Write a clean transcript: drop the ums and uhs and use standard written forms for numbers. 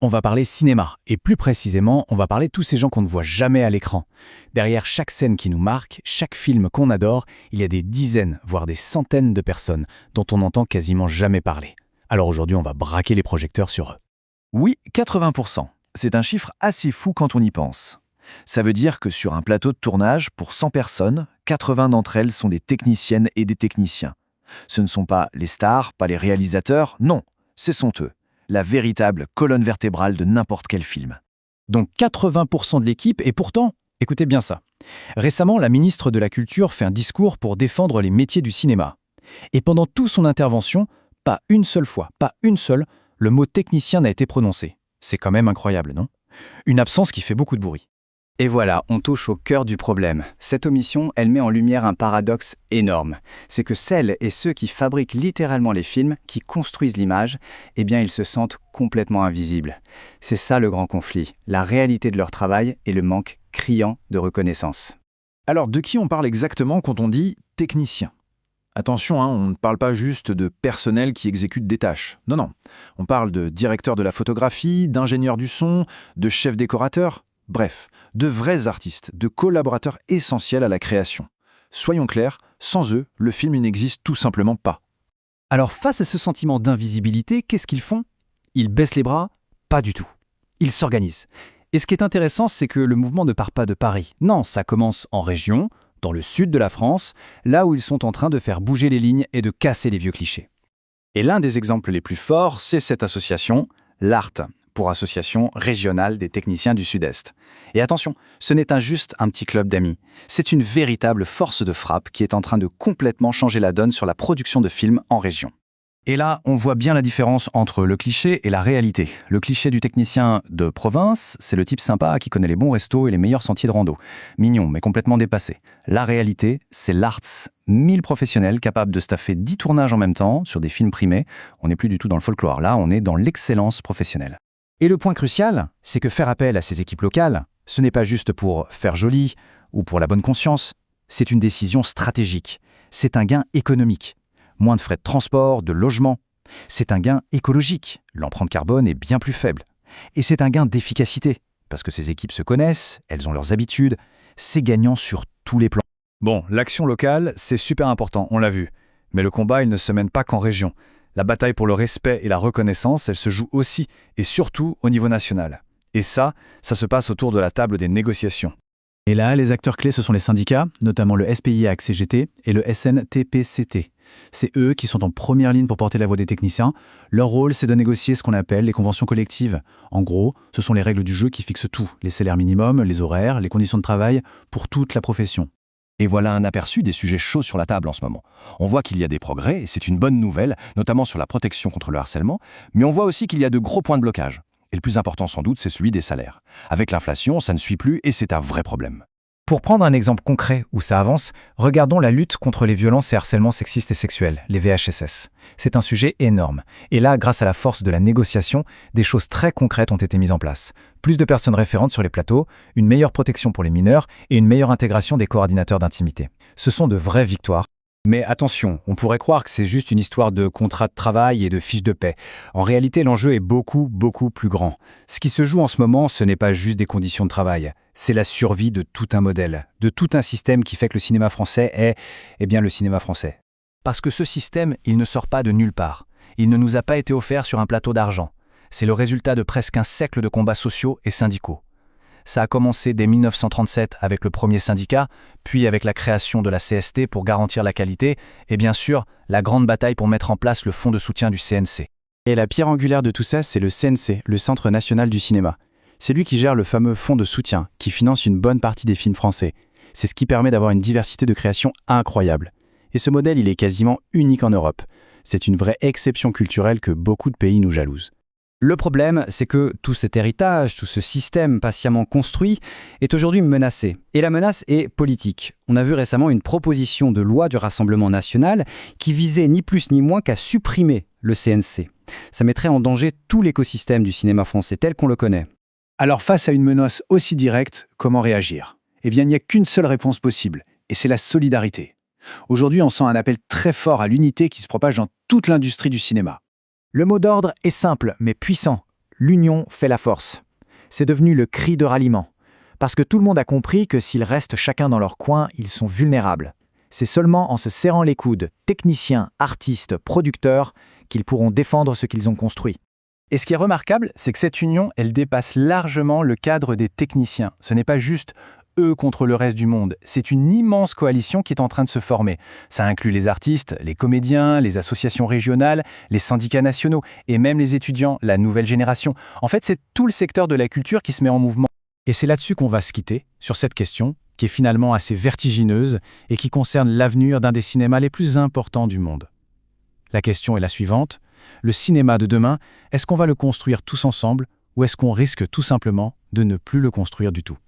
On va parler cinéma, et plus précisément, on va parler de tous ces gens qu'on ne voit jamais à l'écran. Derrière chaque scène qui nous marque, chaque film qu'on adore, il y a des dizaines, voire des centaines de personnes dont on n'entend quasiment jamais parler. Alors aujourd'hui, on va braquer les projecteurs sur eux. Oui, 80%. C'est un chiffre assez fou quand on y pense. Ça veut dire que sur un plateau de tournage, pour 100 personnes, 80 d'entre elles sont des techniciennes et des techniciens. Ce ne sont pas les stars, pas les réalisateurs, non, ce sont eux, la véritable colonne vertébrale de n'importe quel film. Donc 80% de l'équipe, et pourtant, écoutez bien ça. Récemment, la ministre de la Culture fait un discours pour défendre les métiers du cinéma. Et pendant toute son intervention, pas une seule fois, pas une seule, le mot technicien n'a été prononcé. C'est quand même incroyable, non? Une absence qui fait beaucoup de bruit. Et voilà, on touche au cœur du problème. Cette omission, elle met en lumière un paradoxe énorme. C'est que celles et ceux qui fabriquent littéralement les films, qui construisent l'image, eh bien ils se sentent complètement invisibles. C'est ça le grand conflit, la réalité de leur travail et le manque criant de reconnaissance. Alors, de qui on parle exactement quand on dit technicien? Attention, on ne parle pas juste de personnel qui exécute des tâches. Non, non. On parle de directeur de la photographie, d'ingénieur du son, de chef décorateur. Bref, de vrais artistes, de collaborateurs essentiels à la création. Soyons clairs, sans eux, le film n'existe tout simplement pas. Alors face à ce sentiment d'invisibilité, qu'est-ce qu'ils font? Ils baissent les bras? Pas du tout. Ils s'organisent. Et ce qui est intéressant, c'est que le mouvement ne part pas de Paris. Non, ça commence en région, dans le sud de la France, là où ils sont en train de faire bouger les lignes et de casser les vieux clichés. Et l'un des exemples les plus forts, c'est cette association, l'ART, pour Association régionale des techniciens du Sud-Est. Et attention, ce n'est pas juste un petit club d'amis, c'est une véritable force de frappe qui est en train de complètement changer la donne sur la production de films en région. Et là, on voit bien la différence entre le cliché et la réalité. Le cliché du technicien de province, c'est le type sympa qui connaît les bons restos et les meilleurs sentiers de rando. Mignon, mais complètement dépassé. La réalité, c'est l'ARTS. 1000 professionnels capables de staffer 10 tournages en même temps sur des films primés. On n'est plus du tout dans le folklore, là, on est dans l'excellence professionnelle. Et le point crucial, c'est que faire appel à ces équipes locales, ce n'est pas juste pour faire joli ou pour la bonne conscience, c'est une décision stratégique. C'est un gain économique. Moins de frais de transport, de logement. C'est un gain écologique. L'empreinte carbone est bien plus faible. Et c'est un gain d'efficacité, parce que ces équipes se connaissent, elles ont leurs habitudes. C'est gagnant sur tous les plans. Bon, l'action locale, c'est super important, on l'a vu. Mais le combat, il ne se mène pas qu'en région. La bataille pour le respect et la reconnaissance, elle se joue aussi et surtout au niveau national. Et ça se passe autour de la table des négociations. Et là, les acteurs clés, ce sont les syndicats, notamment le SPIAC-CGT et le SNTPCT. C'est eux qui sont en première ligne pour porter la voix des techniciens. Leur rôle, c'est de négocier ce qu'on appelle les conventions collectives. En gros, ce sont les règles du jeu qui fixent tout, les salaires minimums, les horaires, les conditions de travail pour toute la profession. Et voilà un aperçu des sujets chauds sur la table en ce moment. On voit qu'il y a des progrès, et c'est une bonne nouvelle, notamment sur la protection contre le harcèlement, mais on voit aussi qu'il y a de gros points de blocage. Et le plus important sans doute, c'est celui des salaires. Avec l'inflation, ça ne suit plus et c'est un vrai problème. Pour prendre un exemple concret où ça avance, regardons la lutte contre les violences et harcèlements sexistes et sexuels, les VHSS. C'est un sujet énorme. Et là, grâce à la force de la négociation, des choses très concrètes ont été mises en place. Plus de personnes référentes sur les plateaux, une meilleure protection pour les mineurs et une meilleure intégration des coordinateurs d'intimité. Ce sont de vraies victoires. Mais attention, on pourrait croire que c'est juste une histoire de contrat de travail et de fiche de paie. En réalité, l'enjeu est beaucoup, beaucoup plus grand. Ce qui se joue en ce moment, ce n'est pas juste des conditions de travail. C'est la survie de tout un modèle, de tout un système qui fait que le cinéma français est, le cinéma français. Parce que ce système, il ne sort pas de nulle part. Il ne nous a pas été offert sur un plateau d'argent. C'est le résultat de presque un siècle de combats sociaux et syndicaux. Ça a commencé dès 1937 avec le premier syndicat, puis avec la création de la CST pour garantir la qualité, et bien sûr, la grande bataille pour mettre en place le fonds de soutien du CNC. Et la pierre angulaire de tout ça, c'est le CNC, le Centre national du cinéma. C'est lui qui gère le fameux fonds de soutien, qui finance une bonne partie des films français. C'est ce qui permet d'avoir une diversité de création incroyable. Et ce modèle, il est quasiment unique en Europe. C'est une vraie exception culturelle que beaucoup de pays nous jalousent. Le problème, c'est que tout cet héritage, tout ce système patiemment construit est aujourd'hui menacé. Et la menace est politique. On a vu récemment une proposition de loi du Rassemblement national qui visait ni plus ni moins qu'à supprimer le CNC. Ça mettrait en danger tout l'écosystème du cinéma français tel qu'on le connaît. Alors face à une menace aussi directe, comment réagir? Eh bien, il n'y a qu'une seule réponse possible, et c'est la solidarité. Aujourd'hui, on sent un appel très fort à l'unité qui se propage dans toute l'industrie du cinéma. Le mot d'ordre est simple mais puissant. L'union fait la force. C'est devenu le cri de ralliement. Parce que tout le monde a compris que s'ils restent chacun dans leur coin, ils sont vulnérables. C'est seulement en se serrant les coudes, techniciens, artistes, producteurs, qu'ils pourront défendre ce qu'ils ont construit. Et ce qui est remarquable, c'est que cette union, elle dépasse largement le cadre des techniciens. Ce n'est pas juste eux contre le reste du monde. C'est une immense coalition qui est en train de se former. Ça inclut les artistes, les comédiens, les associations régionales, les syndicats nationaux et même les étudiants, la nouvelle génération. En fait, c'est tout le secteur de la culture qui se met en mouvement. Et c'est là-dessus qu'on va se quitter, sur cette question, qui est finalement assez vertigineuse et qui concerne l'avenir d'un des cinémas les plus importants du monde. La question est la suivante. Le cinéma de demain, est-ce qu'on va le construire tous ensemble ou est-ce qu'on risque tout simplement de ne plus le construire du tout ?